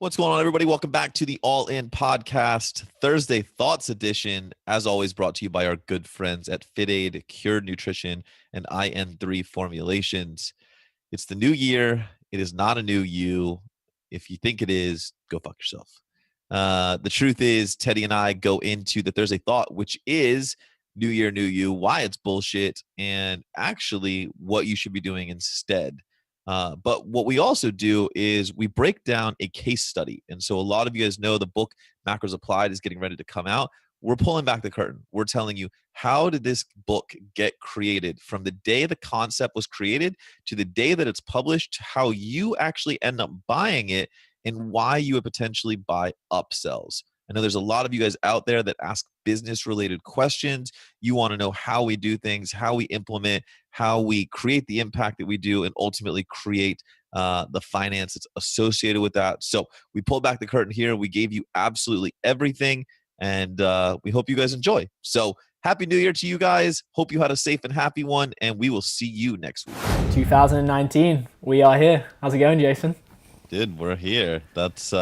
What's going on, everybody? Welcome back to the ALLiN podcast, Thursday Thoughts Edition. As always, brought to you by our good friends at FitAid, Cured Nutrition, and IN3 Formulations. It's the new year. It is not a new you. If you think it is, go fuck yourself. The truth is, Teddy and I go into the Thursday Thought, which is New Year, New You, why it's bullshit, and actually what you should be doing instead. But what we also do is we break down a case study. And so a lot of you guys know the book Macros Applied is getting ready to come out. We're pulling back the curtain. We're telling you, how did this book get created from the day the concept was created to the day that it's published, to how you actually end up buying it and why you would potentially buy upsells. I know there's a lot of you guys out there that ask business related questions. You want to know how we do things, how we implement, how we create the impact that we do, and ultimately create the finance that's associated with that. So we pulled back the curtain here. We gave you absolutely everything, and we hope you guys enjoy. So Happy New Year to you guys. Hope you had a safe and happy one, and we will see you next week. 2019, we are here. How's it going, Jason? Dude, we're here. That's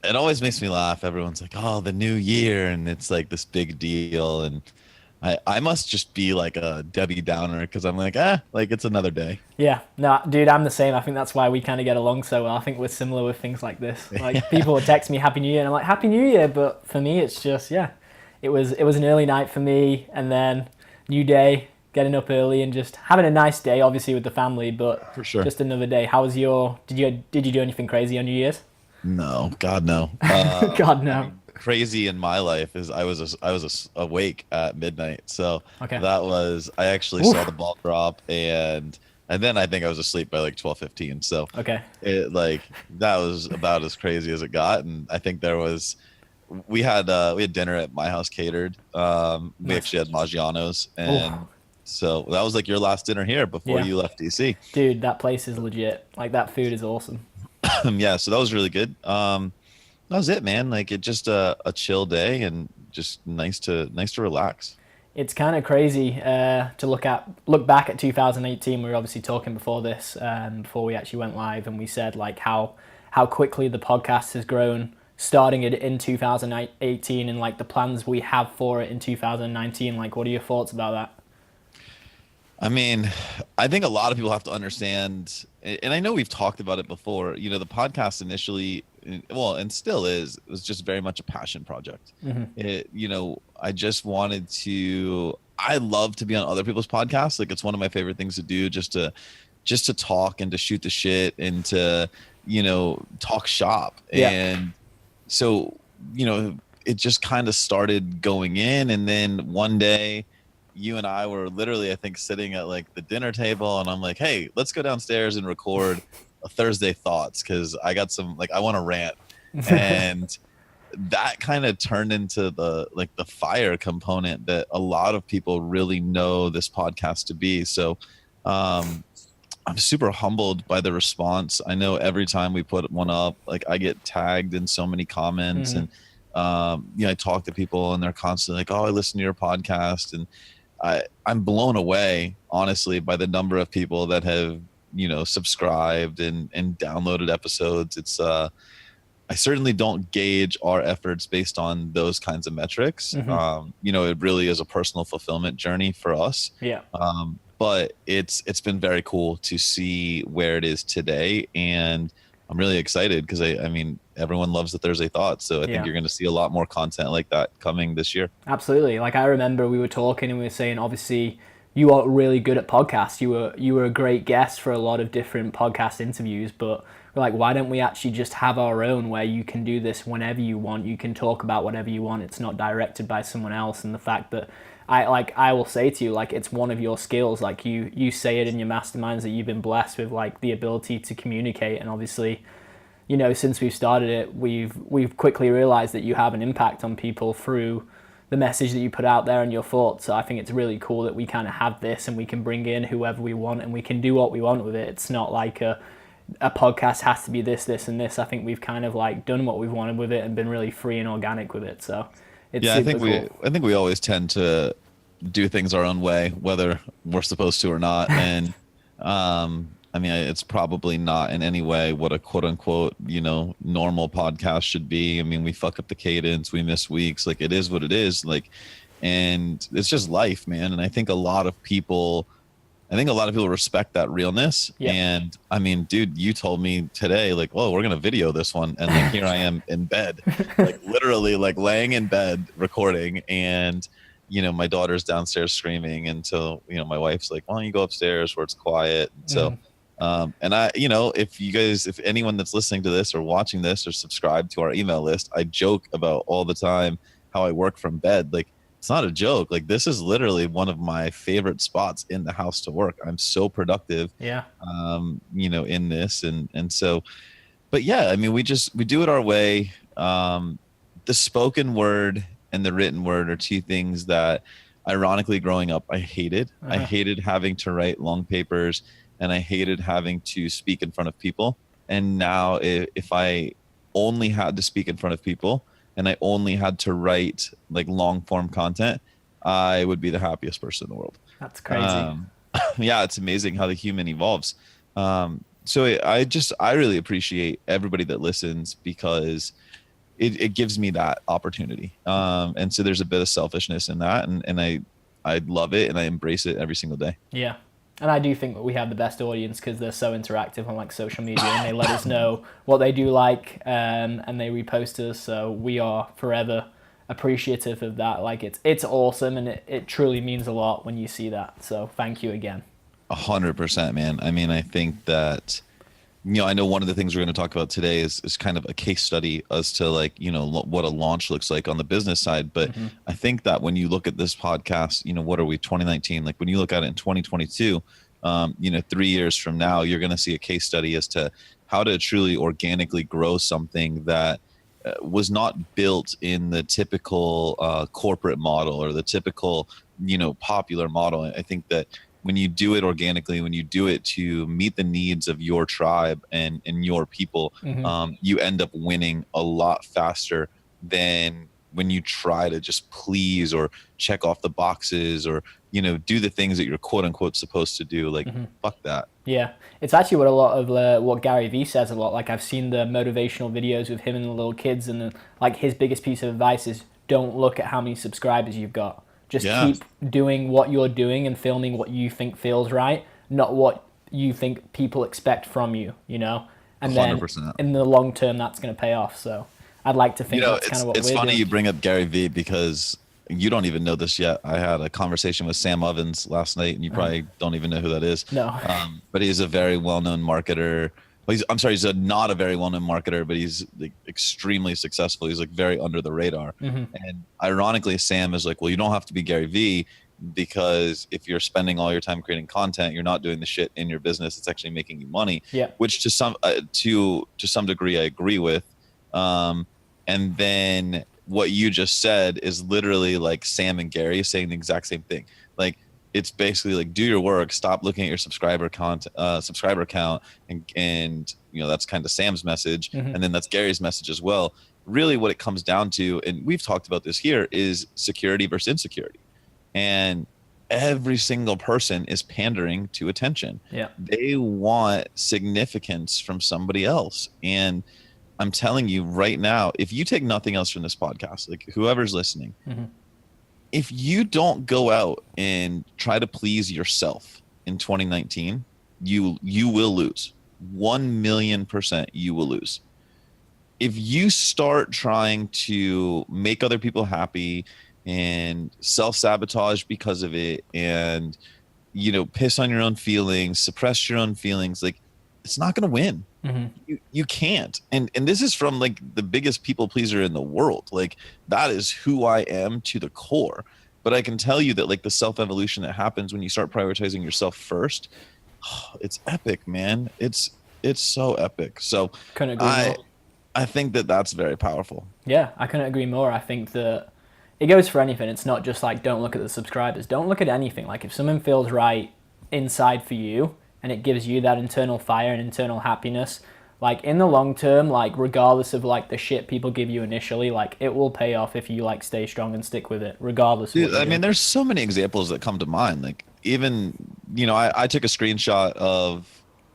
it always makes me laugh. Everyone's like, oh, the new year, and it's like this big deal. And I must just be like a Debbie Downer because I'm like, like it's another day. Yeah, no, dude, I'm the same. I think that's why we kind of get along so well. I think we're similar with things like this. Like people will text me Happy New Year, and I'm like, Happy New Year. But for me, it's just, it was an early night for me, and then new day, getting up early and just having a nice day, obviously with the family, but For sure. just another day. How was your? Did you do anything crazy on New Year's? No, God, no. God no. Crazy in my life is I was awake at midnight. So Okay. that was, I actually saw the ball drop, and then I think I was asleep by like 12:15. So Okay. that was about as crazy as it got. And I think we had dinner at my house catered. We actually had Maggiano's, and so that was like your last dinner here before you left DC. Dude, that place is legit. Like that food is awesome. Yeah, so that was really good. That was it, man. Like it just a chill day and just nice to relax. It's kind of crazy to look back at 2018. We were obviously talking before this, before we actually went live, and we said like how quickly the podcast has grown, starting it in 2018, and like the plans we have for it in 2019. Like, what are your thoughts about that? I mean, I think a lot of people have to understand, and I know we've talked about it before. You know, the podcast initially, well, and still is, it was just very much a passion project. I just wanted to. I love to be on other people's podcasts. Like, it's one of my favorite things to do, just to talk and to shoot the shit and to, talk shop. Yeah. And so, it just kind of started going in, and then one day, you and I were literally, I think, sitting at like the dinner table, and I'm like, hey, let's go downstairs and record a Thursday Thoughts, because I got some, like, I want to rant. And that kind of turned into the fire component that a lot of people really know this podcast to be. So I'm super humbled by the response. I know every time we put one up, like, I get tagged in so many comments, and I talk to people, and they're constantly like, oh, I listen to your podcast, and I'm blown away, honestly, by the number of people that have, subscribed and downloaded episodes. It's I certainly don't gauge our efforts based on those kinds of metrics. It really is a personal fulfillment journey for us. Yeah. But it's been very cool to see where it is today, and I'm really excited because I mean, everyone loves the Thursday Thoughts, so I think you're going to see a lot more content like that coming this year. Absolutely. Like, I remember we were talking and we were saying, obviously, you are really good at podcasts. You were a great guest for a lot of different podcast interviews, but we're like, why don't we actually just have our own, where you can do this whenever you want? You can talk about whatever you want. It's not directed by someone else. And the fact that I will say to you, like, it's one of your skills. Like, you say it in your masterminds that you've been blessed with, like, the ability to communicate. And obviously, since we've started it, we've quickly realized that you have an impact on people through the message that you put out there and your thoughts. So I think it's really cool that we kind of have this, and we can bring in whoever we want, and we can do what we want with it. It's not like a podcast has to be this, and this. I think we've kind of like done what we've wanted with it and been really free and organic with it. So it's I think we always tend to do things our own way, whether we're supposed to or not. And I I mean, it's probably not in any way what a quote unquote, normal podcast should be. I mean, we fuck up the cadence, we miss weeks. Like, it is what it is. Like, and it's just life, man. And I think a lot of people respect that realness. Yep. And I mean, dude, you told me today, like, oh, we're gonna video this one, and like here I am in bed, like literally like laying in bed recording, and my daughter's downstairs screaming, and so my wife's like, why don't you go upstairs where it's quiet? And so and if anyone that's listening to this or watching this or subscribed to our email list, I joke about all the time how I work from bed. Like, it's not a joke. Like, this is literally one of my favorite spots in the house to work. I'm so productive, Yeah. in this. And so, but yeah, I mean, we do it our way. The spoken word and the written word are two things that ironically growing up, I hated. I hated having to write long papers, and I hated having to speak in front of people. And now if I only had to speak in front of people, and I only had to write like long form content, I would be the happiest person in the world. That's crazy. Yeah, it's amazing how the human evolves. I really appreciate everybody that listens, because it gives me that opportunity. And so there's a bit of selfishness in that, and I love it, and I embrace it every single day. Yeah. And I do think that we have the best audience because they're so interactive on like social media, and they let us know what they do like, and they repost us. So we are forever appreciative of that. Like, it's awesome, and it truly means a lot when you see that. So thank you again. 100%, man. I mean, I think that, I know one of the things we're going to talk about today is kind of a case study as to like, what a launch looks like on the business side. But I think that when you look at this podcast, what are we, 2019? Like, when you look at it in 2022, 3 years from now, you're going to see a case study as to how to truly organically grow something that was not built in the typical corporate model or the typical, popular model. I think that when you do it organically, when you do it to meet the needs of your tribe and your people, you end up winning a lot faster than when you try to just please or check off the boxes or, do the things that you're quote unquote supposed to do. Like, fuck that. Yeah, it's actually what a lot of what Gary Vee says a lot. Like, I've seen the motivational videos with him and the little kids, and like his biggest piece of advice is don't look at how many subscribers you've got. Just keep doing what you're doing and filming what you think feels right, not what you think people expect from you, And 100%. then in the long term, that's going to pay off. So I'd like to think that's kind of what we're doing. It's funny you bring up Gary Vee, because you don't even know this yet. I had a conversation with Sam Ovens last night, and you probably don't even know who that is. No. But he's a very well-known marketer. Well, he's not a very well-known marketer, but he's like extremely successful. He's like very under the radar. And ironically, Sam is like, well, you don't have to be Gary Vee, because if you're spending all your time creating content, you're not doing the shit in your business. It's actually making you money. Yeah. Which to some degree I agree with. And then what you just said is literally like Sam and Gary saying the exact same thing. Like, it's basically like, do your work, stop looking at your subscriber count, and that's kind of Sam's message, and then that's Gary's message as well. Really, what it comes down to, and we've talked about this here, is security versus insecurity, and every single person is pandering to attention. Yeah, they want significance from somebody else, and I'm telling you right now, if you take nothing else from this podcast, like whoever's listening. If you don't go out and try to please yourself in 2019, you will lose. 1,000,000% you will lose. If you start trying to make other people happy and self-sabotage because of it, and piss on your own feelings, suppress your own feelings, like, it's not going to win. You can't. And this is from like the biggest people pleaser in the world. Like, that is who I am to the core. But I can tell you that like the self-evolution that happens when you start prioritizing yourself first, it's epic, man. It's so epic. So couldn't agree more. I think that that's very powerful. Yeah, I couldn't agree more. I think that it goes for anything. It's not just like, don't look at the subscribers. Don't look at anything. Like, if something feels right inside for you, and it gives you that internal fire and internal happiness, like in the long term, like regardless of like the shit people give you initially, like it will pay off if you like stay strong and stick with it, regardless. Dude, I mean, there's so many examples that come to mind. Like, even, I took a screenshot of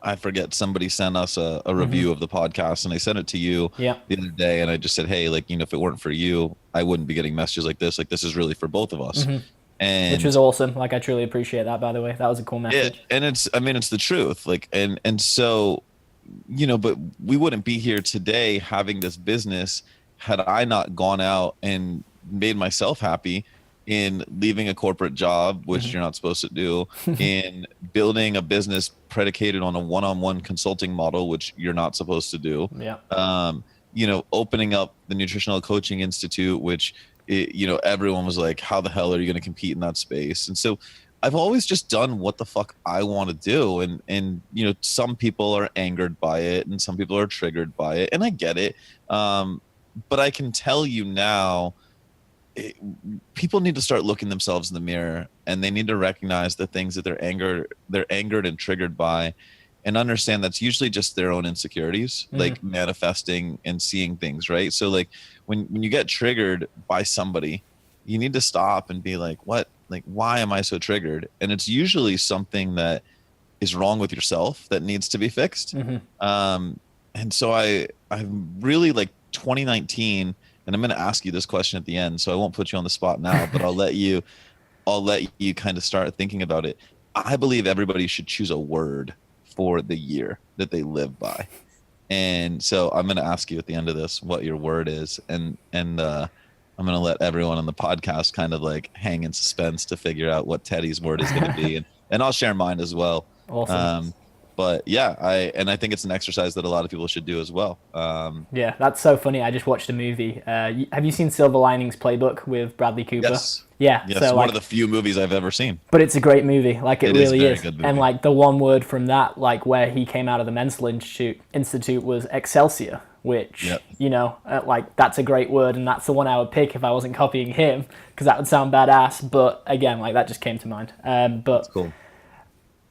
I forget, somebody sent us a review of the podcast, and I sent it to you Yeah. the other day, and I just said, hey, like, if it weren't for you, I wouldn't be getting messages like this. Like, this is really for both of us. Which was And awesome. Like, I truly appreciate that, by the way. That was a cool message. it's, I mean, it's the truth. Like, and so, but we wouldn't be here today having this business had I not gone out and made myself happy in leaving a corporate job, which you're not supposed to do, in building a business predicated on a one-on-one consulting model, which you're not supposed to do. Yeah. Opening up the Nutritional Coaching Institute, which, everyone was like, how the hell are you going to compete in that space? And so I've always just done what the fuck I want to do. And some people are angered by it and some people are triggered by it. And I get it. But I can tell you now, people need to start looking themselves in the mirror, and they need to recognize the things that they're angered and triggered by, and understand that's usually just their own insecurities, like manifesting and seeing things, right? So like when you get triggered by somebody, you need to stop and be like, what, like, why am I so triggered? And it's usually something that is wrong with yourself that needs to be fixed. And so I'm really, like, 2019, and I'm going to ask you this question at the end, so I won't put you on the spot now, but I'll let you kind of start thinking about it. I believe everybody should choose a word for the year that they live by. And so I'm going to ask you at the end of this what your word is, and I'm going to let everyone on the podcast kind of like hang in suspense to figure out what Teddy's word is going to be, and I'll share mine as well. Awesome. But yeah, I think it's an exercise that a lot of people should do as well. Yeah, that's so funny. I just watched a movie. Have you seen Silver Linings Playbook with Bradley Cooper? Yes. Yeah. Yes, so, one of the few movies I've ever seen. But it's a great movie. Like, it really is. A very is. good movie. And like the one word from that, like where he came out of the mental institute was Excelsior, which, like, that's a great word, and that's the one I would pick if I wasn't copying him, because that would sound badass. But again, like, that just came to mind. But That's cool.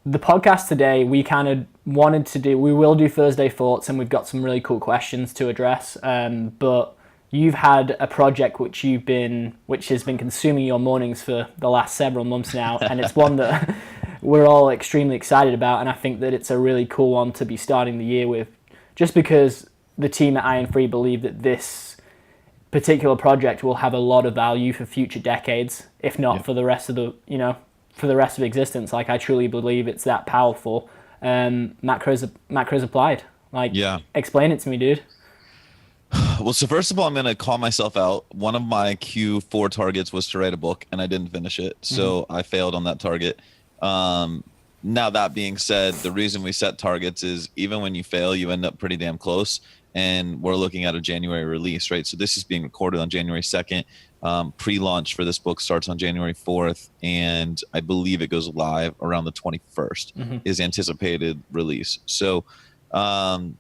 The podcast today, we kind of wanted to do, we will do Thursday Thoughts, and we've got some really cool questions to address. But you've had a project which has been consuming your mornings for the last several months now, and it's one that we're all extremely excited about, and I think that it's a really cool one to be starting the year with, just because the team at Iron Free believe that this particular project will have a lot of value for future decades, if not for the rest of the, for the rest of existence. Like, I truly believe it's that powerful. Macros applied. Like, explain it to me, dude. Well, so first of all, I'm going to call myself out. One of my Q4 targets was to write a book, and I didn't finish it. So I failed on that target. Now, that being said, the reason we set targets is even when you fail, you end up pretty damn close. And we're looking at a January release, right? So this is being recorded on January 2nd. Pre-launch for this book starts on January 4th, and I believe it goes live around the 21st is anticipated release. So, that's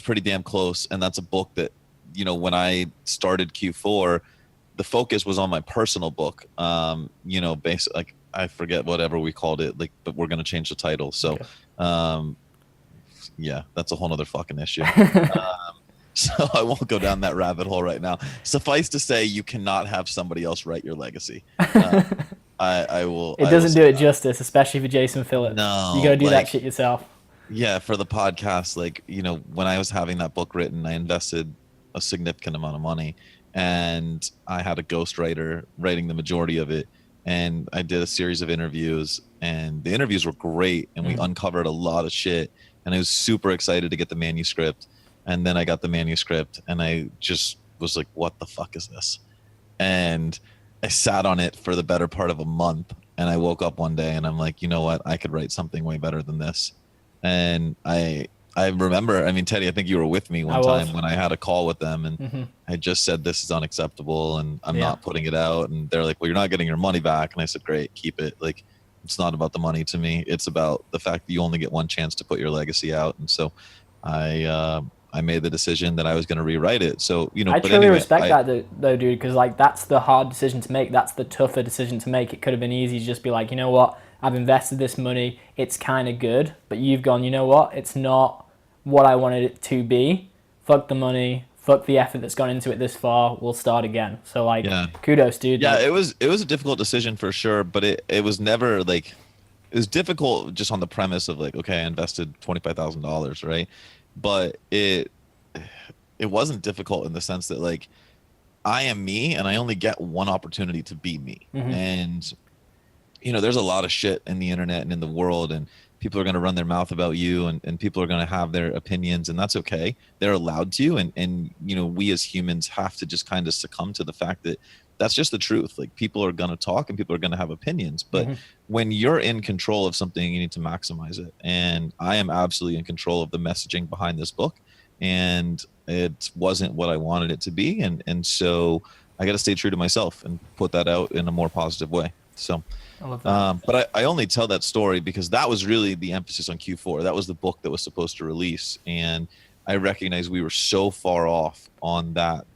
pretty damn close. And that's a book that, when I started Q4, the focus was on my personal book. Basically, like, I forget whatever we called it, like, but we're going to change the title. So, yeah, that's a whole nother fucking issue. So I won't go down that rabbit hole right now. Suffice to say, you cannot have somebody else write your legacy. I will. It doesn't do it justice, especially for Jason Phillips. No, you got to do that shit yourself. Yeah, for the podcast, like, when I was having that book written, I invested a significant amount of money, and I had a ghostwriter writing the majority of it. And I did a series of interviews, and the interviews were great, and we uncovered a lot of shit. And I was super excited to get the manuscript. And then I got the manuscript, and I just was like, what the fuck is this? And I sat on it for the better part of a month, and I woke up one day and I'm like, you know what? I could write something way better than this. And I remember, I mean, Teddy, I think you were with me one time when I had a call with them, and I just said, this is unacceptable, and I'm not putting it out. And they're like, well, you're not getting your money back. And I said, great, keep it. Like, it's not about the money to me. It's about the fact that you only get one chance to put your legacy out. And so I made the decision that I was going to rewrite it. So, I truly respect that though, dude, because, like, that's the hard decision to make. That's the tougher decision to make. It could have been easy to just be like, you know what? I've invested this money. It's kind of good. But you've gone, you know what? It's not what I wanted it to be. Fuck the money. Fuck the effort that's gone into it this far. We'll start again. So, like, kudos, dude. Yeah, it was a difficult decision for sure, but it was never like, it was difficult just on the premise of like, okay, I invested $25,000, right? But it wasn't difficult in the sense that like I am me and I only get one opportunity to be me. And there's a lot of shit in the internet and in the world, and people are going to run their mouth about you, and people are going to have their opinions, and that's okay. They're allowed to. And we as humans have to just kind of succumb to the fact that that's just the truth. Like, people are going to talk and people are going to have opinions, but when you're in control of something, you need to maximize it. And I am absolutely in control of the messaging behind this book, and it wasn't what I wanted it to be. And so I got to stay true to myself and put that out in a more positive way. So, I love that. but I only tell that story because that was really the emphasis on Q4. That was the book that was supposed to release. And I recognized we were so far off on that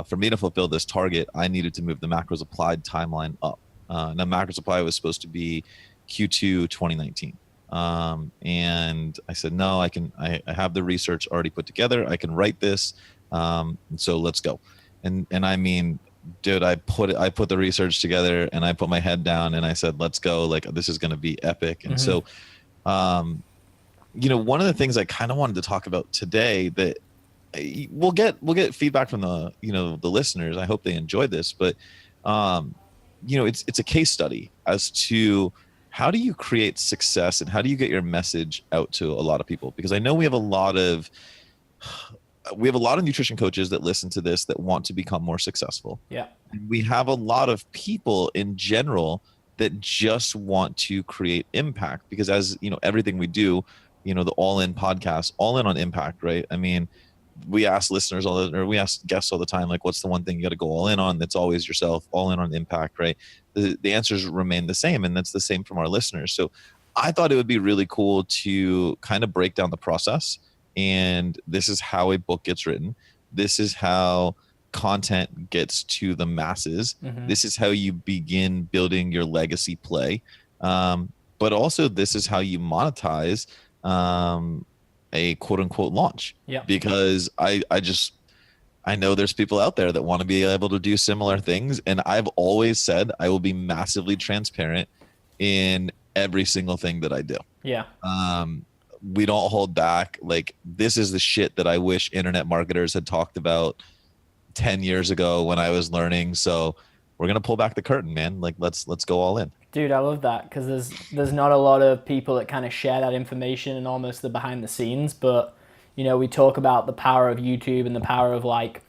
for me to fulfill this target, I needed to move the macros applied timeline up. Now, macros applied was supposed to be Q2 2019. And I said, no, I have the research already put together. I can write this. So let's go. And I mean, dude, I put the research together and I put my head down and I said, let's go. Like, this is going to be epic. And so, one of the things I kind of wanted to talk about today that we'll get feedback from the listeners. I hope they enjoyed this, but it's a case study as to how do you create success and how do you get your message out to a lot of people? Because I know we have a lot of nutrition coaches that listen to this that want to become more successful. Yeah. We have a lot of people in general that just want to create impact, because as everything we do, the ALLiN podcast, all in on impact, right? I mean, we ask we ask guests all the time, like, what's the one thing you got to go all in on? That's always yourself, all in on impact, right? The answers remain the same, and that's the same from our listeners. So I thought it would be really cool to kind of break down the process. And this is how a book gets written. This is how content gets to the masses. This is how you begin building your legacy play. But also, this is how you monetize a quote unquote launch. Yeah. Because I know there's people out there that want to be able to do similar things. And I've always said I will be massively transparent in every single thing that I do. Yeah. We don't hold back. Like, this is the shit that I wish internet marketers had talked about 10 years ago when I was learning. So we're going to pull back the curtain, man. Like, let's go all in. Dude, I love that, because there's not a lot of people that kind of share that information and almost the behind the scenes. But, we talk about the power of YouTube and the power of, like,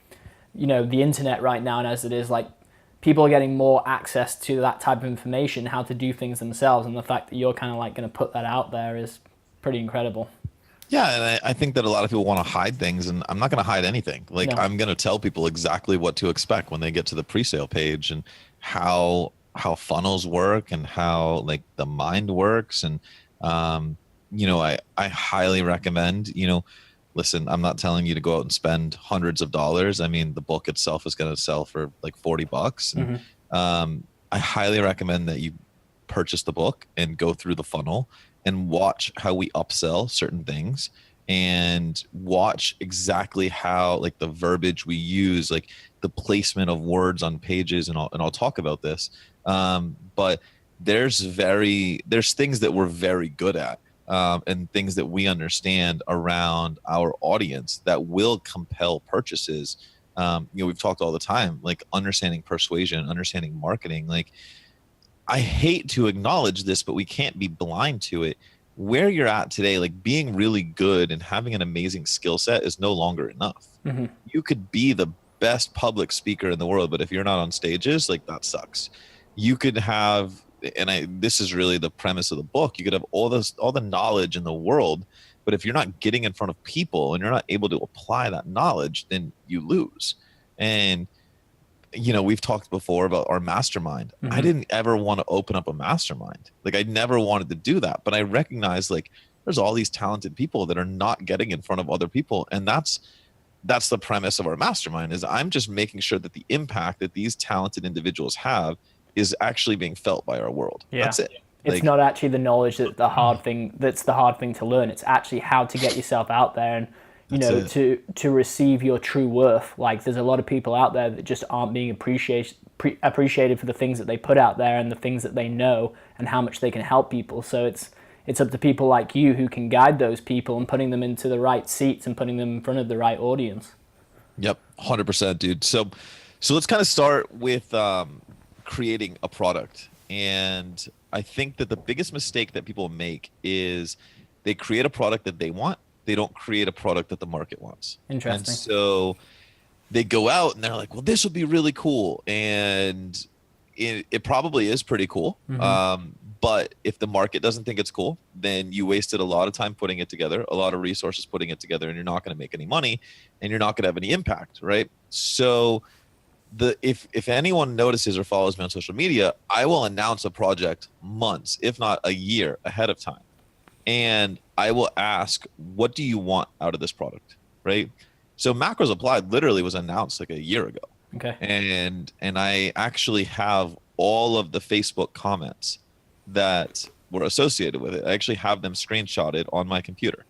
the internet right now. And as it is, like, people are getting more access to that type of information, how to do things themselves. And the fact that you're kind of like going to put that out there is pretty incredible. Yeah, and I think that a lot of people want to hide things, and I'm not going to hide anything. Like, no. I'm going to tell people exactly what to expect when they get to the pre-sale page, and how funnels work, and how, like, the mind works. And I highly recommend, listen, I'm not telling you to go out and spend hundreds of dollars. I mean, the book itself is going to sell for like $40. And I highly recommend that you purchase the book and go through the funnel and watch how we upsell certain things, and watch exactly how, like, the verbiage we use, like the placement of words on pages, and I'll talk about this. But there's things that we're very good at, and things that we understand around our audience that will compel purchases. We've talked all the time, like understanding persuasion, understanding marketing. Like, I hate to acknowledge this, but we can't be blind to it. Where you're at today, like, being really good and having an amazing skill set is no longer enough. You could be the best public speaker in the world, but if you're not on stages, like, that sucks. You could have, this is really the premise of the book, you could have all the knowledge in the world, but if you're not getting in front of people and you're not able to apply that knowledge, then you lose. And we've talked before about our mastermind. I didn't ever want to open up a mastermind. Like, I never wanted to do that, but I recognize, like, there's all these talented people that are not getting in front of other people. And that's the premise of our mastermind, is I'm just making sure that the impact that these talented individuals have is actually being felt by our world. Yeah. That's it. It's not actually the knowledge that's the hard thing to learn. It's actually how to get yourself out there and, to receive your true worth. Like, there's a lot of people out there that just aren't being appreciated appreciated for the things that they put out there and the things that they know and how much they can help people. So it's up to people like you who can guide those people and putting them into the right seats and putting them in front of the right audience. Yep, 100%, dude. So let's kind of start with creating a product. And I think that the biggest mistake that people make is they create a product that they want. They don't create a product that the market wants. Interesting. And so they go out and they're like, well, this would be really cool. And it probably is pretty cool. But if the market doesn't think it's cool, then you wasted a lot of time putting it together, a lot of resources putting it together, and you're not going to make any money and you're not going to have any impact, right? So if anyone notices or follows me on social media, I will announce a project months, if not a year ahead of time. And I will ask, what do you want out of this product, right? So Macros Applied literally was announced like a year ago. Okay. And I actually have all of the Facebook comments that were associated with it. I actually have them screenshotted on my computer.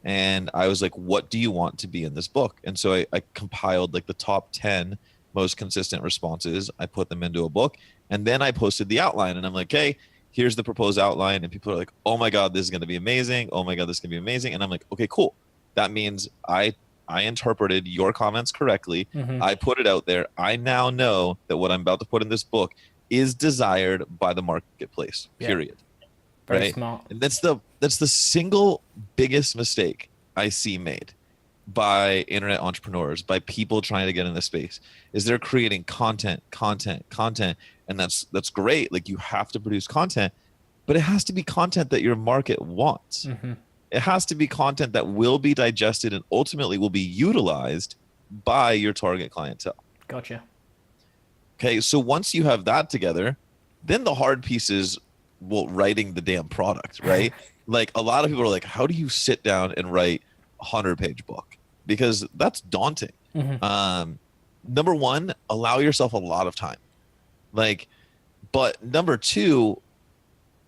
And I was like, what do you want to be in this book? And so I compiled like the top 10 most consistent responses. I put them into a book, and then I posted the outline, and I'm like, hey, here's the proposed outline. And people are like, oh my God, this is going to be amazing. Oh my God, this is going to be amazing. And I'm like, okay, cool. That means I interpreted your comments correctly. I put it out there. I now know that what I'm about to put in this book is desired by the marketplace, period. Very right? smart. And that's the single biggest mistake I see made by internet entrepreneurs, by people trying to get in this space, is they're creating content. And that's great. Like, you have to produce content, but it has to be content that your market wants. It has to be content that will be digested and ultimately will be utilized by your target clientele. Gotcha. Okay, so once you have that together, then the hard piece is, well, writing the damn product, right? Like, a lot of people are like, how do you sit down and write a 100-page book? Because that's daunting. Number one, allow yourself a lot of time. But number two,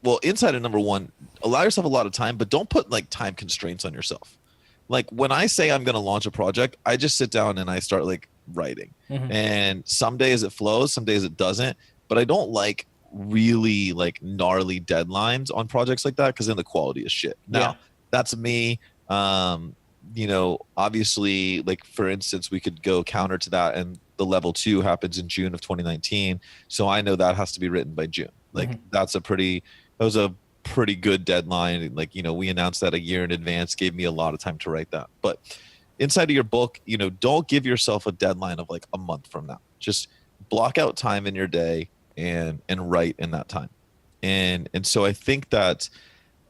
well, inside of number one, allow yourself a lot of time, but don't put like time constraints on yourself. Like, when I say I'm going to launch a project, I just sit down and I start like writing. And some days it flows, some days it doesn't, but I don't like really like gnarly deadlines on projects like that, because then the quality is shit. Now, that's me. Obviously, like, for instance, we could go counter to that, and the level 2 happens in June of 2019. So I know that has to be written by June. Like, that was a pretty good deadline. Like, we announced that a year in advance, gave me a lot of time to write that. But inside of your book, don't give yourself a deadline of like a month from now. Just block out time in your day and write in that time. And so I think that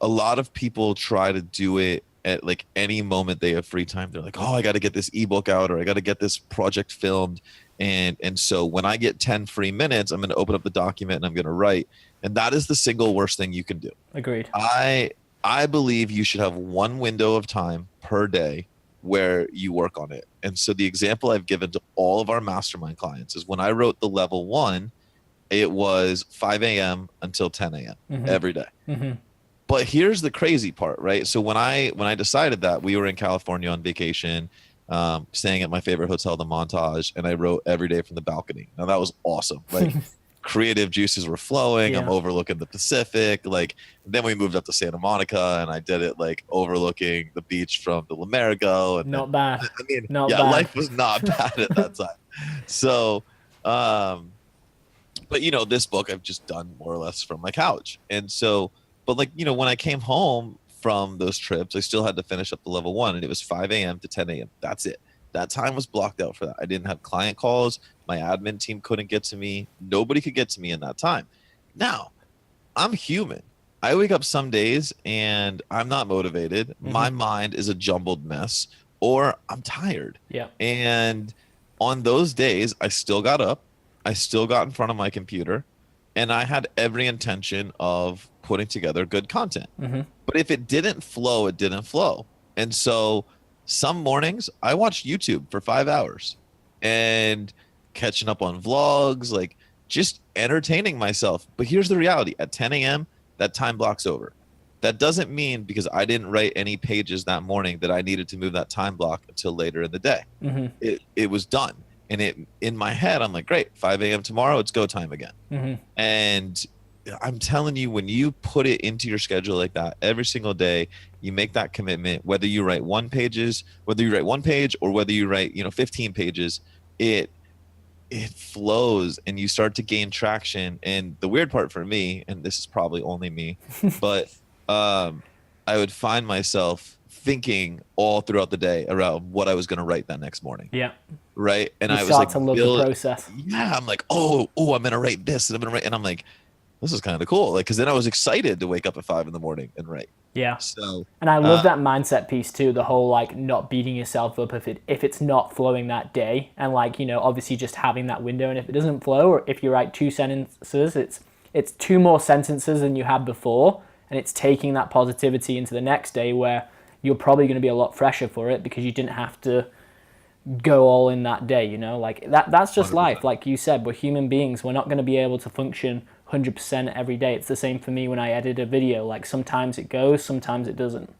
a lot of people try to do it at like any moment they have free time. They're like, oh, I got to get this ebook out, or I got to get this project filmed. And so when I get 10 free minutes, I'm going to open up the document and I'm going to write. And that is the single worst thing you can do. Agreed. I believe you should have one window of time per day where you work on it. And so the example I've given to all of our mastermind clients is, when I wrote the level 1, it was 5 a.m. until 10 a.m. every day. But here's the crazy part, right? So when I decided that, we were in California on vacation, staying at my favorite hotel, the Montage, and I wrote every day from the balcony. Now, that was awesome. Like, creative juices were flowing. I'm overlooking the Pacific. Like, then we moved up to Santa Monica, and I did it like overlooking the beach from the Lamerigo. And not bad. I mean, not bad. Life was not bad at that time. So, but this book I've just done more or less from my couch. And so, but like, when I came home from those trips, I still had to finish up the level 1, and it was 5 a.m. to 10 a.m. That's it. That time was blocked out for that. I didn't have client calls. My admin team couldn't get to me. Nobody could get to me in that time. Now, I'm human. I wake up some days and I'm not motivated. My mind is a jumbled mess, or I'm tired. And on those days, I still got up. I still got in front of my computer, and I had every intention of putting together good content. But if it didn't flow, it didn't flow. And so some mornings I watched YouTube for 5 hours and catching up on vlogs, like just entertaining myself. But here's the reality. At 10 a.m., that time block's over. That doesn't mean because I didn't write any pages that morning that I needed to move that time block until later in the day. It was done. And in my head, I'm like, great, 5 a.m. tomorrow, it's go time again. And I'm telling you, when you put it into your schedule like that every single day, you make that commitment, whether you write whether you write one page or whether you write, 15 pages, it it flows and you start to gain traction. And the weird part for me, and this is probably only me, but I would find myself thinking all throughout the day around what I was going to write that next morning. Yeah. Right. And You I was start like, to love the process. yeah, I'm like, oh, I'm going to write this and I'm going to write. And I'm like, this is kind of cool. Like, cause then I was excited to wake up at 5 a.m. and write. Yeah. So, And I love that mindset piece too, the whole like not beating yourself up if it's not flowing that day, and like, obviously just having that window, and if it doesn't flow, or if you write two sentences, it's two more sentences than you had before, and it's taking that positivity into the next day where you're probably going to be a lot fresher for it because you didn't have to go all in that day, like that's just 100%. life. Like you said, we're human beings. We're not going to be able to function 100% every day. It's the same for me when I edit a video. Like sometimes it goes, sometimes it doesn't.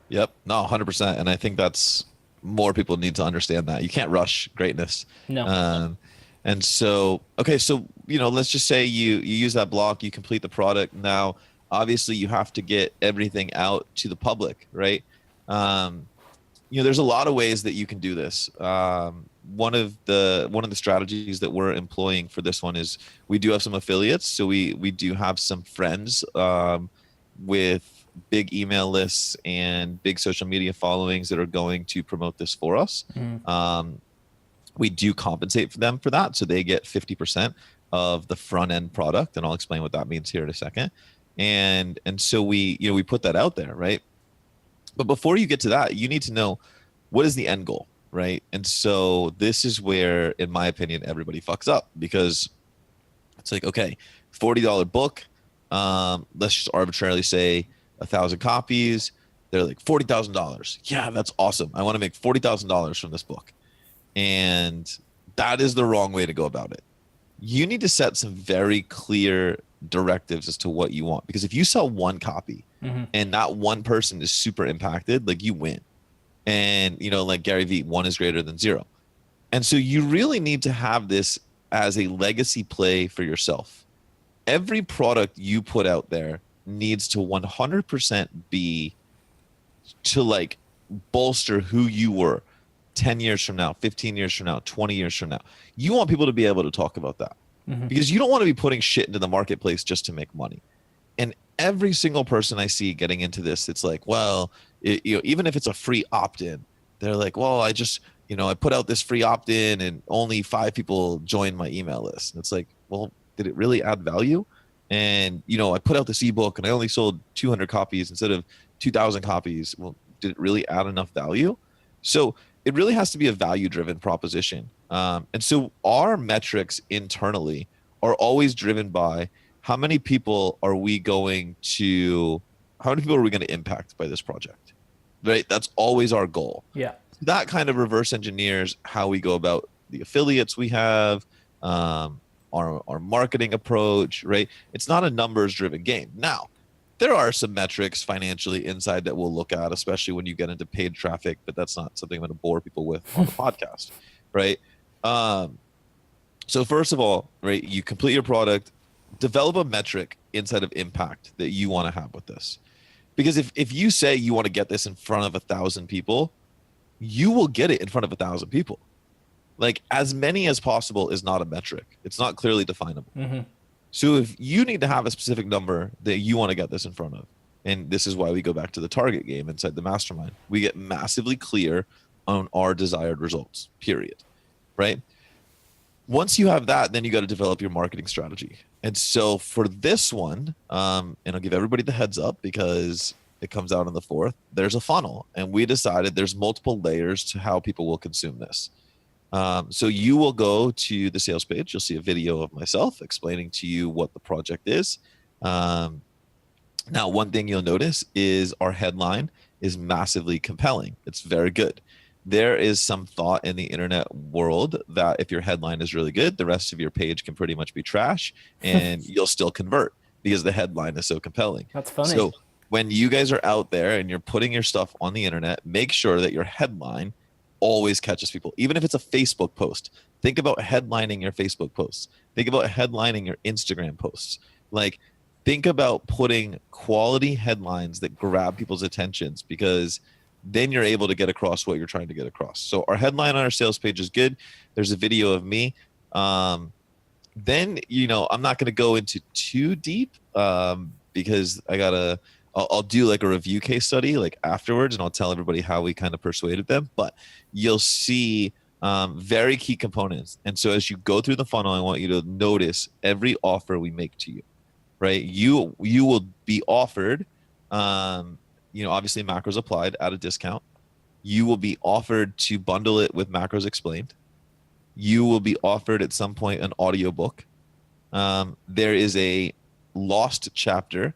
Yep. No, 100%. And I think that's more people need to understand that you can't rush greatness. No. And so, okay. So, let's just say you use that block, you complete the product. Now, obviously you have to get everything out to the public, right? There's a lot of ways that you can do this. One of the strategies that we're employing for this one is we do have some affiliates. So we do have some friends with big email lists and big social media followings that are going to promote this for us. We do compensate for them for that. So they get 50% of the front end product. And I'll explain what that means here in a second. And so we put that out there, right? But before you get to that, you need to know, what is the end goal, right? And so this is where, in my opinion, everybody fucks up, because it's like, okay, $40 book. Let's just arbitrarily say 1,000 copies. They're like $40,000. Yeah, that's awesome. I want to make $40,000 from this book. And that is the wrong way to go about it. You need to set some very clear directives as to what you want, because if you sell one copy and that one person is super impacted, like, you win. And like Gary Vee, 1 is greater than 0. And so you really need to have this as a legacy play for yourself. Every product you put out there needs to 100% be to like bolster who you were 10 years from now, 15 years from now, 20 years from now. You want people to be able to talk about that, because you don't want to be putting shit into the marketplace just to make money. And every single person I see getting into this, it's like, well, even if it's a free opt-in, they're like, well, I just, I put out this free opt-in and only 5 people joined my email list. And it's like, well, did it really add value? And, I put out this ebook and I only sold 200 copies instead of 2,000 copies. Well, did it really add enough value? So it really has to be a value-driven proposition. And so our metrics internally are always driven by, how many people are we going to impact by this project, right? That's always our goal. Yeah. That kind of reverse engineers how we go about the affiliates we have, our marketing approach, right? It's not a numbers driven game. Now, there are some metrics financially inside that we'll look at, especially when you get into paid traffic, but that's not something I'm going to bore people with on the podcast, right? So first of all, right, you complete your product, develop a metric inside of impact that you want to have with this. Because if you say you want to get this in front of 1,000 people, you will get it in front of 1,000 people. Like, as many as possible is not a metric. It's not clearly definable. So if you need to have a specific number that you want to get this in front of, and this is why we go back to the target game inside the mastermind, we get massively clear on our desired results, period, right? Once you have that, then you got to develop your marketing strategy. And so for this one, and I'll give everybody the heads up because it comes out on the 4th, there's a funnel. And we decided there's multiple layers to how people will consume this. So you will go to the sales page. You'll see a video of myself explaining to you what the project is. Now, one thing you'll notice is our headline is massively compelling. It's very good. There is some thought in the internet world that if your headline is really good, the rest of your page can pretty much be trash and you'll still convert because the headline is so compelling. That's funny. So when you guys are out there and you're putting your stuff on the internet, make sure that your headline always catches people. Even if it's a Facebook post, think about headlining your Facebook posts. Think about headlining your Instagram posts. Like, think about putting quality headlines that grab people's attentions, because then you're able to get across what you're trying to get across. So our headline on our sales page is good. There's a video of me. Then, I'm not going to go into too deep, because I'll do like a review case study like afterwards, and I'll tell everybody how we kind of persuaded them. But you'll see very key components. And so as you go through the funnel, I want you to notice every offer we make to you, right? You will be offered, obviously macros applied at a discount. You will be offered to bundle it with macros explained. You will be offered at some point an audiobook. There is a lost chapter,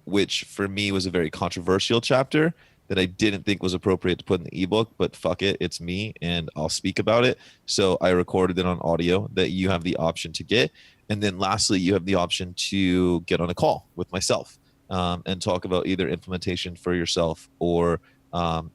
which for me was a very controversial chapter that I didn't think was appropriate to put in the ebook, but fuck it, it's me and I'll speak about it. So I recorded it on audio that you have the option to get. And then lastly, you have the option to get on a call with myself and talk about either implementation for yourself or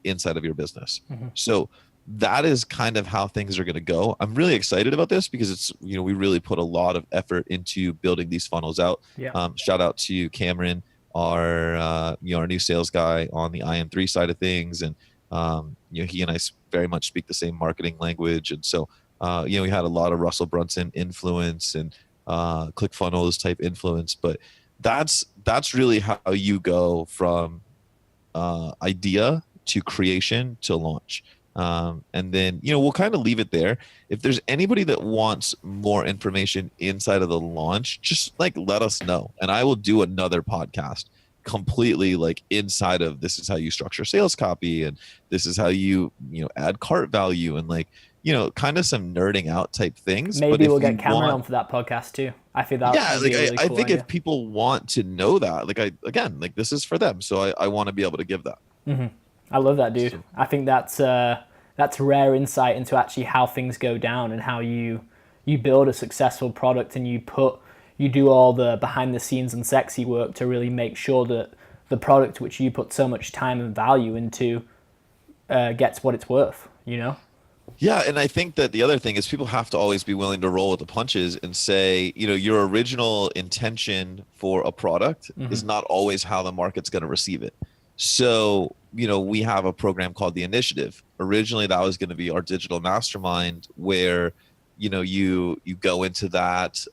inside of your business. Mm-hmm. So that is kind of how things are going to go. I'm really excited about this because it's, we really put a lot of effort into building these funnels out. Yeah. Shout out to Cameron, our new sales guy on the IN3 side of things. And, he and I very much speak the same marketing language. And so, we had a lot of Russell Brunson influence and ClickFunnels type influence, but that's really how you go from idea to creation to launch. And then, we'll kind of leave it there. If there's anybody that wants more information inside of the launch, just let us know. And I will do another podcast completely inside of this is how you structure sales copy. And this is how you add cart value and kind of some nerding out type things. Maybe we'll get Cameron on for that podcast too. I think that would be a really cool I think idea. If people want to know that, this is for them. So I want to be able to give that. Mm-hmm. I love that, dude. So, I think that's rare insight into actually how things go down and how you build a successful product and you do all the behind the scenes and sexy work to really make sure that the product which you put so much time and value into gets what it's worth, Yeah, and I think that the other thing is people have to always be willing to roll with the punches and say, your original intention for a product mm-hmm. is not always how the market's going to receive it. So, we have a program called The Initiative. Originally, that was going to be our digital mastermind where, you go into that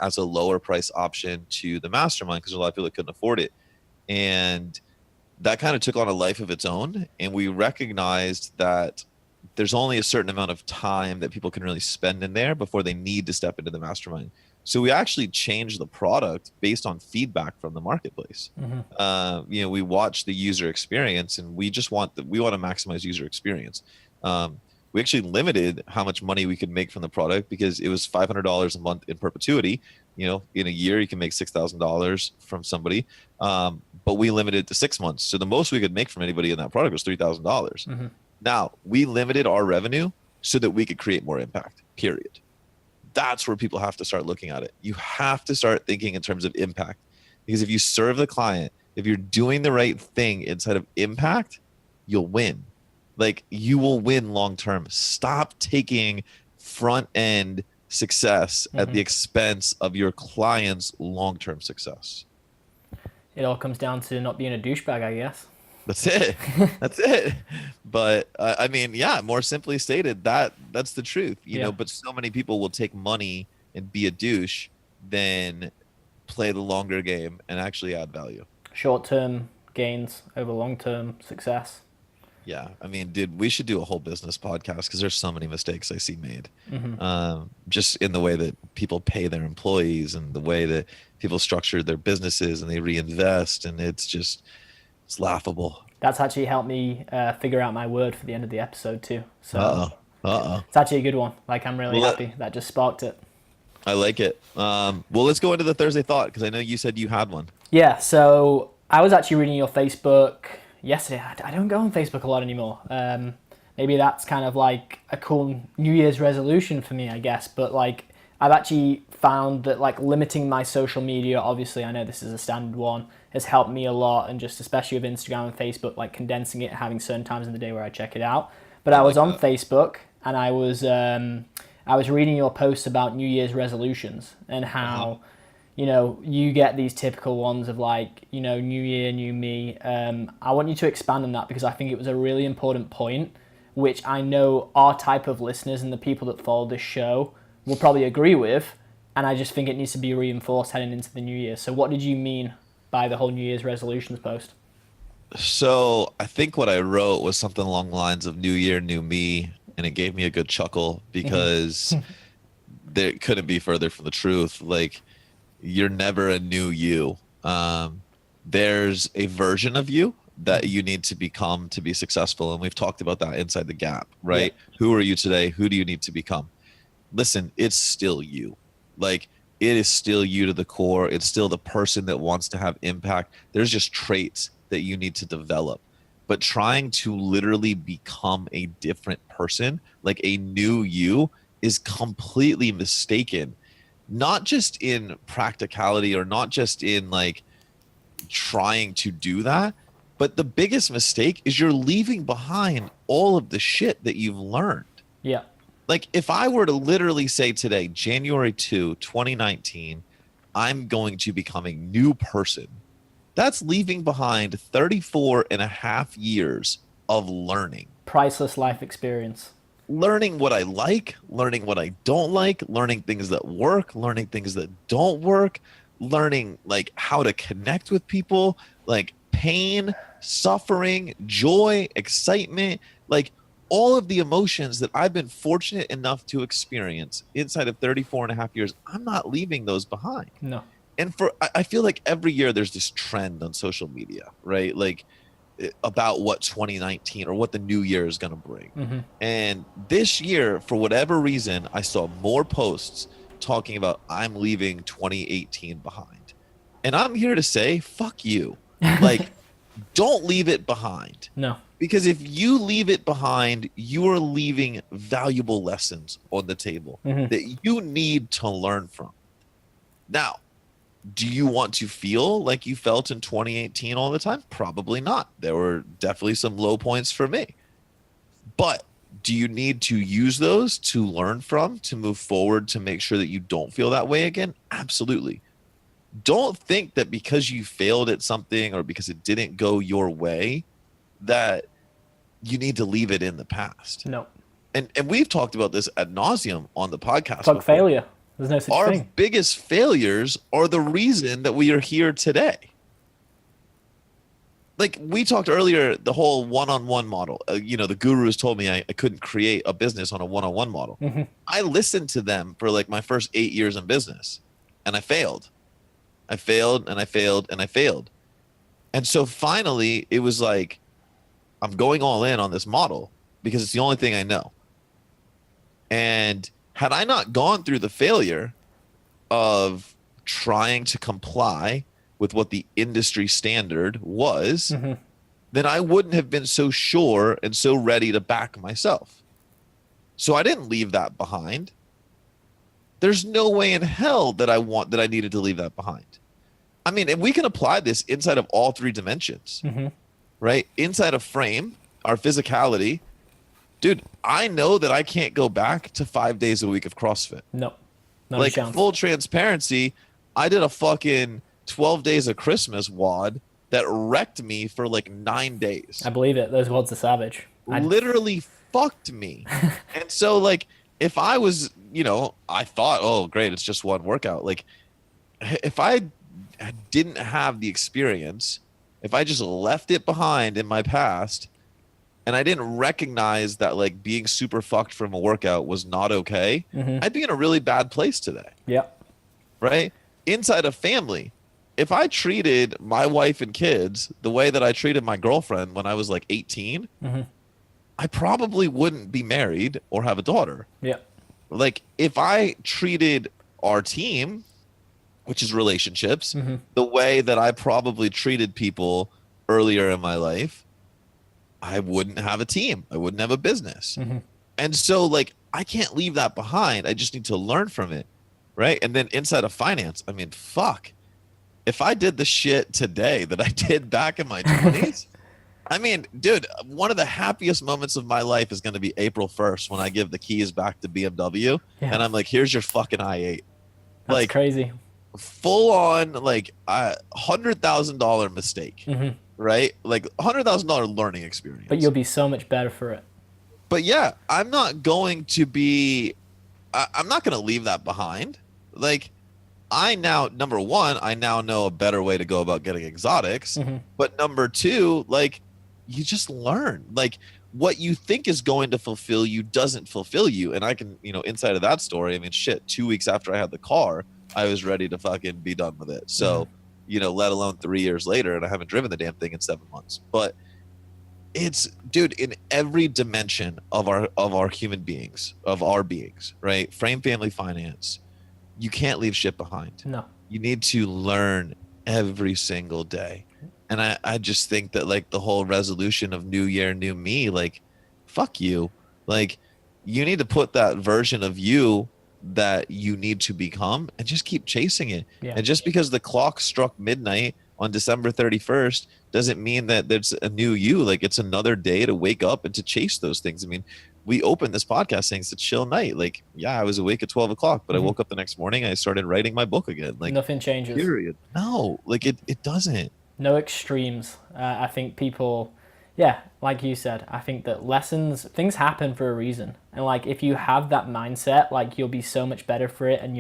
as a lower price option to the mastermind because a lot of people couldn't afford it. And that kind of took on a life of its own. And we recognized that there's only a certain amount of time that people can really spend in there before they need to step into the mastermind. So we actually changed the product based on feedback from the marketplace. Mm-hmm. We watch the user experience and we just want to maximize user experience. We actually limited how much money we could make from the product because it was $500 a month in perpetuity. In a year you can make $6,000 from somebody, but we limited it to 6 months. So the most we could make from anybody in that product was $3,000. Mm-hmm. Now we limited our revenue so that we could create more impact, period. That's where people have to start looking at it. You have to start thinking in terms of impact, because if you serve the client, if you're doing the right thing inside of impact, you'll win. You will win long term. Stop taking front end success mm-hmm. at the expense of your client's long term success. It all comes down to not being a douchebag, I guess. That's it. That's it. But more simply stated, that's the truth, you know, but so many people will take money and be a douche than play the longer game and actually add value. Short-term gains over long-term success. Yeah. Dude, we should do a whole business podcast because there's so many mistakes I see made. Mm-hmm. Just in the way that people pay their employees and the way that people structure their businesses and they reinvest. And it's laughable. That's actually helped me figure out my word for the end of the episode too. So it's actually a good one. I'm really happy that just sparked it. I like it. Well, let's go into the Thursday thought because I know you said you had one. Yeah. So I was actually reading your Facebook yesterday. I don't go on Facebook a lot anymore. Maybe that's kind of a cool New Year's resolution for me, I guess. But I've actually found that limiting my social media, obviously I know this is a standard one, has helped me a lot, and just especially with Instagram and Facebook, condensing it, having certain times in the day where I check it out. But I I was like on that. Facebook and I was reading your posts about New Year's resolutions and Uh-huh. how you get these typical ones of like, new year, new me. I want you to expand on that because I think it was a really important point, which I know our type of listeners and the people that follow this show will probably agree with. And I just think it needs to be reinforced heading into the new year. So, what did you mean by the whole New Year's resolutions post? So I think what I wrote was something along the lines of New Year, New Me, and it gave me a good chuckle because there couldn't be further from the truth. Like you're never a new you. Um, there's a version of you that you need to become to be successful, and we've talked about that inside the gap, Yeah, right? Who are you today? Who do you need to become? Listen, it's still you. Like it is still you to the core. It's still the person that wants to have impact. There's just traits that you need to develop. But trying to literally become a different person, like a new you, is completely mistaken. Not just in practicality or not just in like trying to do that, but the biggest mistake is you're leaving behind all of the shit that you've learned. yeah, Like if I were to literally say today, January 2019, I'm going to become a new person, that's leaving behind 34 and a half years of learning. priceless life experience. Learning what I like, learning what I don't like, learning things that work, learning things that don't work, learning like how to connect with people, like pain, suffering, joy, excitement, like all of the emotions that I've been fortunate enough to experience inside of 34 and a half years. I'm not leaving those behind. No. And I feel like every year there's this trend on social media, right? Like about what 2019 or what the new year is going to bring. And this year, for whatever reason, I saw more posts talking about I'm leaving 2018 behind. And I'm here to say, fuck you. Like, don't leave it behind. No. Because if you leave it behind, you are leaving valuable lessons on the table that you need to learn from. Now, do you want to feel like you felt in 2018 all the time? Probably not. There were definitely some low points for me. But do you need to use those to learn from, to move forward, to make sure that you don't feel that way again? Absolutely. Don't think that because you failed at something or because it didn't go your way, that you need to leave it in the past. No. And we've talked about this ad nauseum on the podcast Fuck before. failure. There's no such Our thing. biggest failures are the reason that we are here today. Like we talked earlier, the whole one-on-one model. The gurus told me I couldn't create a business on a one-on-one model. I listened to them for like my first 8 years in business, and I failed. I failed, and I failed, and I failed. And so finally, it was like, I'm going all in on this model because it's the only thing I know. And had I not gone through the failure of trying to comply with what the industry standard was, then I wouldn't have been so sure and so ready to back myself. So I didn't leave that behind. There's no way in hell that I needed to leave that behind. I mean, and we can apply this inside of all three dimensions, right? Inside of frame, our physicality, dude, I know that I can't go back to 5 days a week of CrossFit. No. Not Like a chance. full transparency, I did a fucking 12 days of Christmas WOD that wrecked me for like 9 days. I believe it. Those words are savage. Literally fucked me. And so like if I was, I thought, oh great, it's just one workout. Like if I didn't have the experience, if I just left it behind in my past and I didn't recognize that like being super fucked from a workout was not okay, I'd be in a really bad place today. Yeah. Right? Inside a family, if I treated my wife and kids the way that I treated my girlfriend when I was like 18, I probably wouldn't be married or have a daughter. Yeah. Like if I treated our team, which is relationships, the way that I probably treated people earlier in my life, I wouldn't have a team. I wouldn't have a business. And so like, I can't leave that behind. I just need to learn from it. Right. And then inside of finance, I mean, fuck, if I did the shit today that I did back in my 20s, I mean, dude, one of the happiest moments of my life is going to be April 1st when I give the keys back to BMW Yeah, and I'm like, here's your fucking i8. that's Like, crazy. full on, like, $100,000 mistake, Hmm. right? Like, $100,000 learning But you'll experience. be so much better for it. But yeah, I'm not going to be, I'm not going to leave that behind. Like, I now, number one, I now know a better way to go about getting exotics. Hmm. But number two, like, you just learn. Like, what you think is going to fulfill you doesn't fulfill you. And I can, inside of that story, I mean, shit, 2 weeks after I had the car, I was ready to fucking be done with it. Hmm. So, let alone 3 years later, and I haven't driven the damn thing in 7 months. But it's, dude, in every dimension of our human beings, of our beings, right? Frame family finance, you can't leave shit behind. No. You need to learn every single day. And I just think that, like, the whole resolution of new year, new me, like, fuck you. Like, you need to put that version of you that you need to become and just keep chasing it. Yeah. And just because the clock struck midnight on December 31st doesn't mean that there's a new you. Like, it's another day to wake up and to chase those things. I mean, we opened this podcast saying it's a chill night. Like, yeah, I was awake at 12 o'clock, but I Hmm. woke up the next morning. I started writing my book again. Like, Nothing changes. period. No, like, it doesn't. No extremes. I think people, yeah, like you said, I think that things happen for a reason. And like if you have that mindset, like you'll be so much better for it, and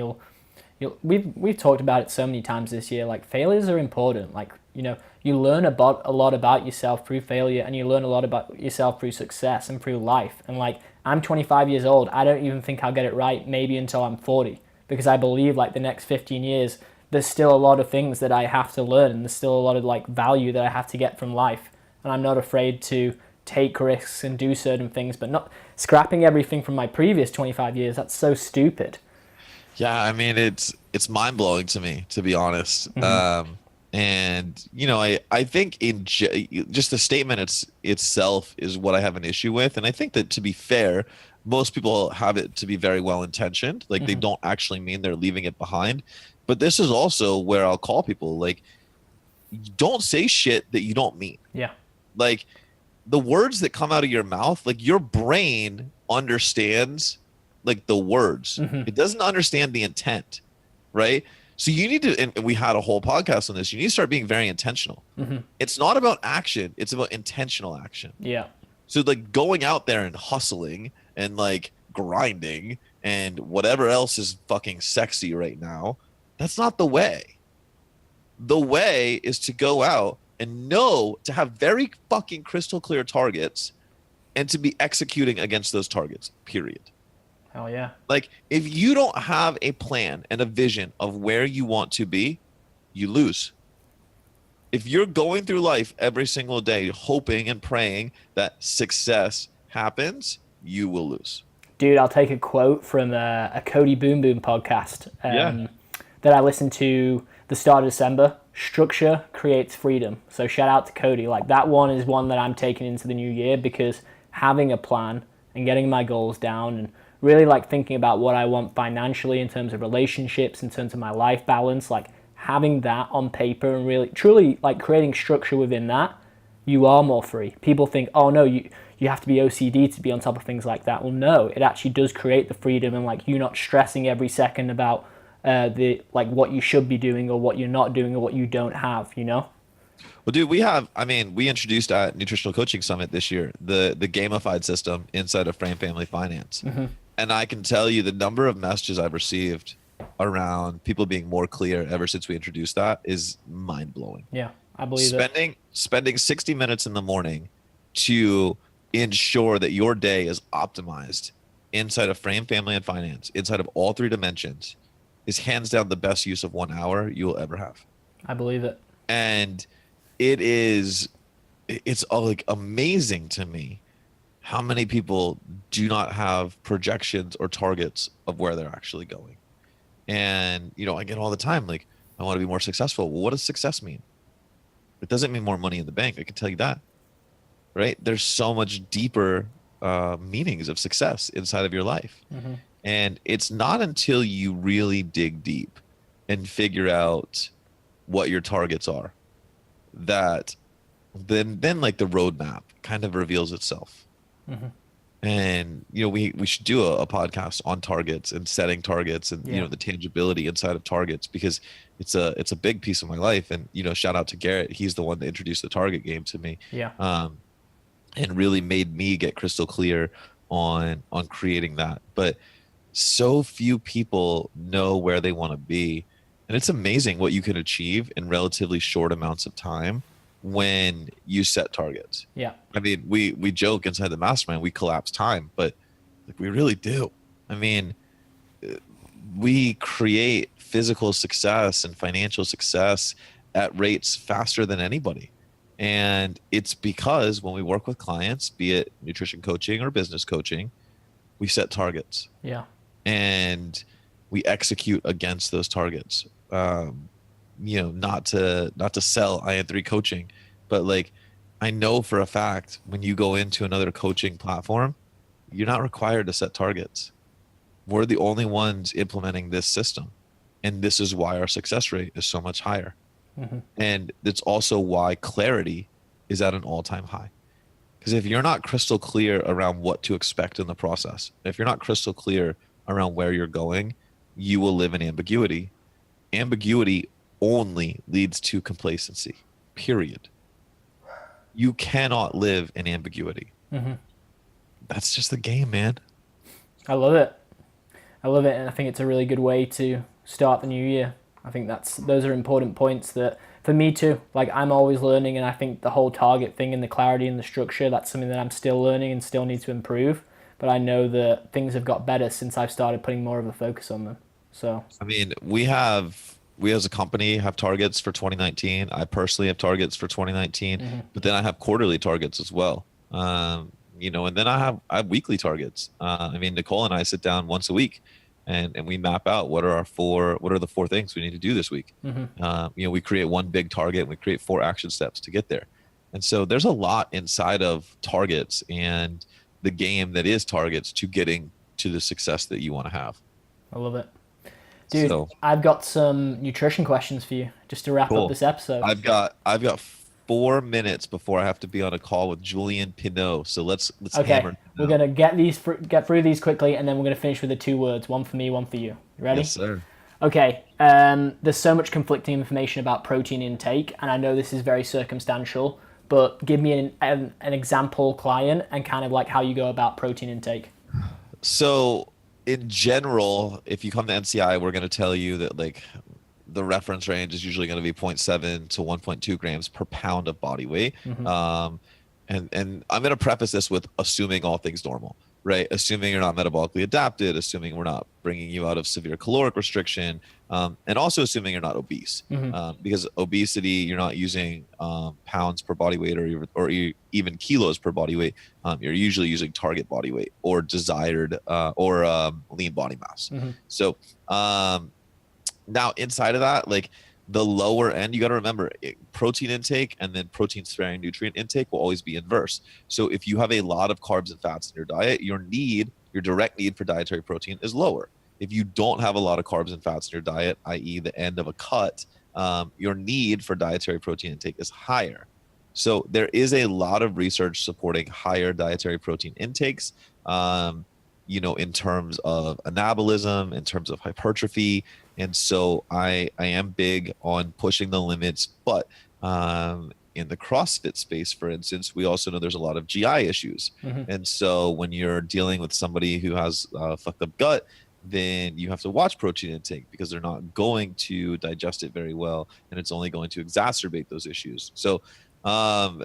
we've talked about it so many times this year. Like failures are important. Like, you learn about a lot about yourself through failure, and you learn a lot about yourself through success and through life. And like I'm 25 years old. I don't even think I'll get it right maybe until I'm 40, because I believe like the next 15 years there's still a lot of things that I have to learn, and there's still a lot of like value that I have to get from life. And I'm not afraid to take risks and do certain things, but not scrapping everything from my previous 25 years. That's so stupid. Yeah, I mean, it's mind blowing to me, to be honest. Hmm. And I think just the statement itself is what I have an issue with. And I think that, to be fair, most people have it to be very well intentioned. Like, they Hmm. don't actually mean they're leaving it behind. But this is also where I'll call people, like, don't say shit that you don't mean. Yeah. Like, the words that come out of your mouth, like, your brain understands, like, the words. Hmm. It doesn't understand the intent, right? So you need to, and we had a whole podcast on this, you need to start being very intentional. Hmm. It's not about action, it's about intentional action. Yeah. So, like, going out there and hustling and, like, grinding and whatever else is fucking sexy right now, that's not the way. The way is to go out and to have very fucking crystal clear targets and to be executing against those targets, period. Hell yeah. Like, if you don't have a plan and a vision of where you want to be, you lose. If you're going through life every single day hoping and praying that success happens, you will lose. Dude, I'll take a quote from a Cody Boom Boom podcast Yeah. that I listened to the start of December. Structure creates freedom. So shout out to Cody. Like that one is one that I'm taking into the new year, because having a plan and getting my goals down and really like thinking about what I want financially in terms of relationships, in terms of my life balance, like having that on paper and really truly like creating structure within that, you are more free. People think, oh no, you have to be OCD to be on top of things like that. Well, no, it actually does create the freedom, and like you not stressing every second about the like what you should be doing or what you're not doing or what you don't have. Well, dude, we introduced at Nutritional Coaching Summit this year the gamified system inside of Frame Family Finance. Hmm. And I can tell you the number of messages I've received around people being more clear ever since we introduced that is mind blowing. Yeah, I believe it. Spending 60 minutes in the morning to ensure that your day is optimized inside of Frame Family and Finance, inside of all three dimensions, is hands down the best use of 1 hour you will ever have. I believe it. And it's all like amazing to me how many people do not have projections or targets of where they're actually going. And I get all the time, like, I want to be more successful. Well, what does success mean? It doesn't mean more money in the bank, I can tell you that, right? There's so much deeper meanings of success inside of your life. Hmm. And it's not until you really dig deep and figure out what your targets are that then like the roadmap kind of reveals itself. Mm-hmm. And we should do a podcast on targets and setting targets and Yeah. the tangibility inside of targets, because it's a big piece of my life. And shout out to Garrett, he's the one that introduced the target game to me, Yeah. and really made me get crystal clear on creating that. But so few people know where they want to be, and it's amazing what you can achieve in relatively short amounts of time when you set targets. Yeah. I mean, we joke inside the mastermind, we collapse time, but like we really do. I mean, we create physical success and financial success at rates faster than anybody. And it's because when we work with clients, be it nutrition coaching or business coaching, we set targets Yeah. and we execute against those targets. Not to sell IN3 coaching, but like I know for a fact when you go into another coaching platform, you're not required to set targets. We're the only ones implementing this system. And this is why our success rate is so much higher. Mm-hmm. And it's also why clarity is at an all-time high. Because if you're not crystal clear around what to expect in the process, if you're not crystal clear around where you're going, you will live in ambiguity. Ambiguity only leads to complacency, period. You cannot live in ambiguity. Mm-hmm. That's just the game, man. I love it. I love it, and I think it's a really good way to start the new year. I think those are important points that for me too. Like I'm always learning, and I think the whole target thing and the clarity and the structure, that's something that I'm still learning and still need to improve. But I know that things have got better since I've started putting more of a focus on them. So I mean, we as a company have targets for 2019. I personally have targets for 2019, mm-hmm. but then I have quarterly targets as well. And then I have weekly targets. I mean, Nicole and I sit down once a week, and we map out what are the four things we need to do this week. Mm-hmm. We create one big target and we create 4 action steps to get there. And so there's a lot inside of targets and the game that is targets to getting to the success that you want to have. I love it. Dude, So I've got some nutrition questions for you just to wrap up cool. this episode. I've got 4 minutes before I have to be on a call with Julian Pinot. So let's Okay, hammer. we're gonna get through these quickly, and then we're gonna finish with the 2 words, one for me, one for you. You ready? Yes, sir. Okay. There's so much conflicting information about protein intake, and I know this is very circumstantial, but give me an example client and kind of like how you go about protein intake. So in general, if you come to NCI, we're going to tell you that like the reference range is usually going to be 0.7 to 1.2 grams per pound of body weight. Mm-hmm. And I'm going to preface this with assuming all things normal, right? Assuming you're not metabolically adapted, assuming we're not bringing you out of severe caloric restriction, and also assuming you're not obese. Mm-hmm. Because obesity, you're not using pounds per body weight or even kilos per body weight. You're usually using target body weight or desired or lean body mass. Mm-hmm. So now inside of that, like the lower end, you got to remember protein intake and then protein sparing nutrient intake will always be inverse. So if you have a lot of carbs and fats in your diet, your direct need for dietary protein is lower. If you don't have a lot of carbs and fats in your diet, i.e. the end of a cut, your need for dietary protein intake is higher. So there is a lot of research supporting higher dietary protein intakes, in terms of anabolism, in terms of hypertrophy. And so I am big on pushing the limits, but in the CrossFit space, for instance, we also know there's a lot of GI issues. Mm-hmm. And so when you're dealing with somebody who has a fucked up gut, then you have to watch protein intake because they're not going to digest it very well, and it's only going to exacerbate those issues. So I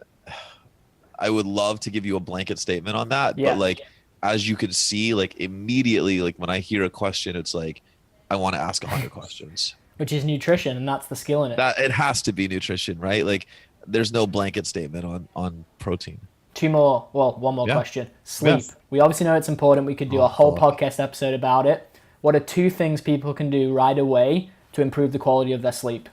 would love to give you a blanket statement on that, Yeah. but like, as you can see, like immediately, like when I hear a question, it's like, I want to ask 100 questions. Which is nutrition, and that's the skill in it. That it has to be nutrition, right? Like there's no blanket statement on protein. One more question. Sleep. Yes. We obviously know it's important. We could do a whole podcast episode about it. What are 2 things people can do right away to improve the quality of their sleep?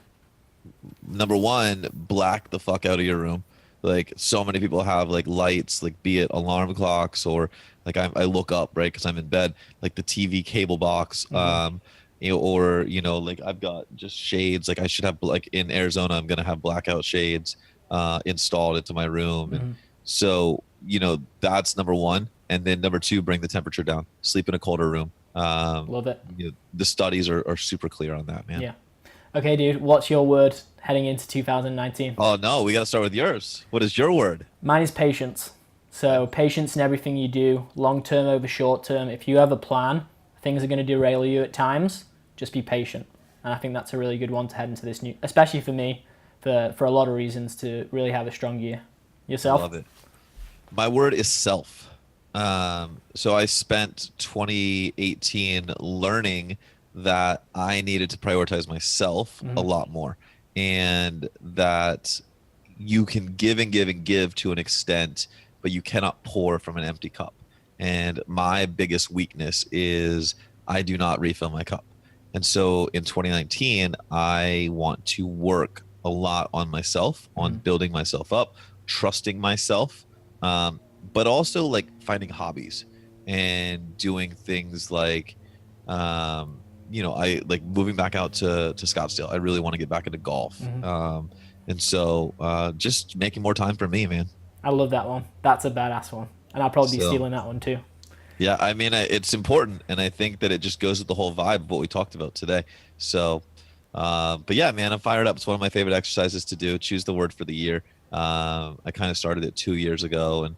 Number 1, black the fuck out of your room. Like so many people have like lights, like be it alarm clocks or like I look up, right? Cause I'm in bed, like the TV cable box, Mm-hmm. Like I've got just shades. Like I should have, like in Arizona, I'm going to have blackout shades. installed into my room. And Mm-hmm. so, that's number one. And then number two, bring the temperature down, sleep in a colder room. Love it. The studies are super clear on that, man. Yeah. Okay, dude. What's your word heading into 2019? Oh no, we got to start with yours. What is your word? Mine is patience. So patience in everything you do, long term over short term. If you have a plan, things are going to derail you at times. Just be patient, and I think that's a really good one to head into this new, especially for me, for a lot of reasons to really have a strong year. I Yourself? love it. My word is self. So I spent 2018 learning that I needed to prioritize myself a Mm-hmm. lot more, and that you can give and give and give to an extent, but you cannot pour from an empty cup. And my biggest weakness is I do not refill my cup. And so in 2019, I want to work a lot on myself, on Mm-hmm. building myself up, trusting myself, but also like finding hobbies and doing things like, I like moving back out to Scottsdale. I really want to get back into golf. Mm-hmm. And so just making more time for me, man. I love that one. That's a badass one, and I'll probably be So stealing that one too. yeah, I mean, it's important, and I think that it just goes with the whole vibe of what we talked about today. So, but yeah, man, I'm fired up. It's one of my favorite exercises to do. Choose the word for the year. I kind of started it 2 years ago, and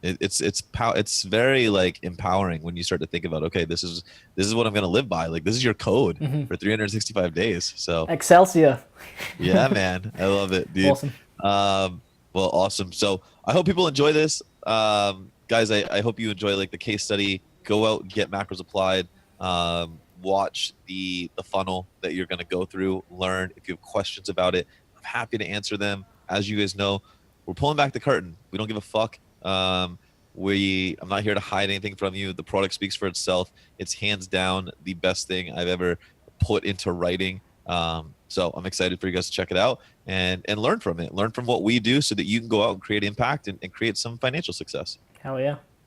it's very like empowering when you start to think about, okay, this is what I'm gonna live by. Like this is your code Mm-hmm. for 365 days. So Excelsior. yeah, man, I love it, dude. Awesome. Well, awesome. So I hope people enjoy this. Guys, I hope you enjoy like the case study. Go out, get macros applied. Watch the funnel that you're going to go through. Learn. If you have questions about it, I'm happy to answer them. As you guys know, we're pulling back the curtain. We don't give a fuck. I'm not here to hide anything from you. The product speaks for itself. It's hands down the best thing I've ever put into writing. So I'm excited for you guys to check it out and learn from it. Learn from what we do so that you can go out and create impact and create some financial success. Hell yeah.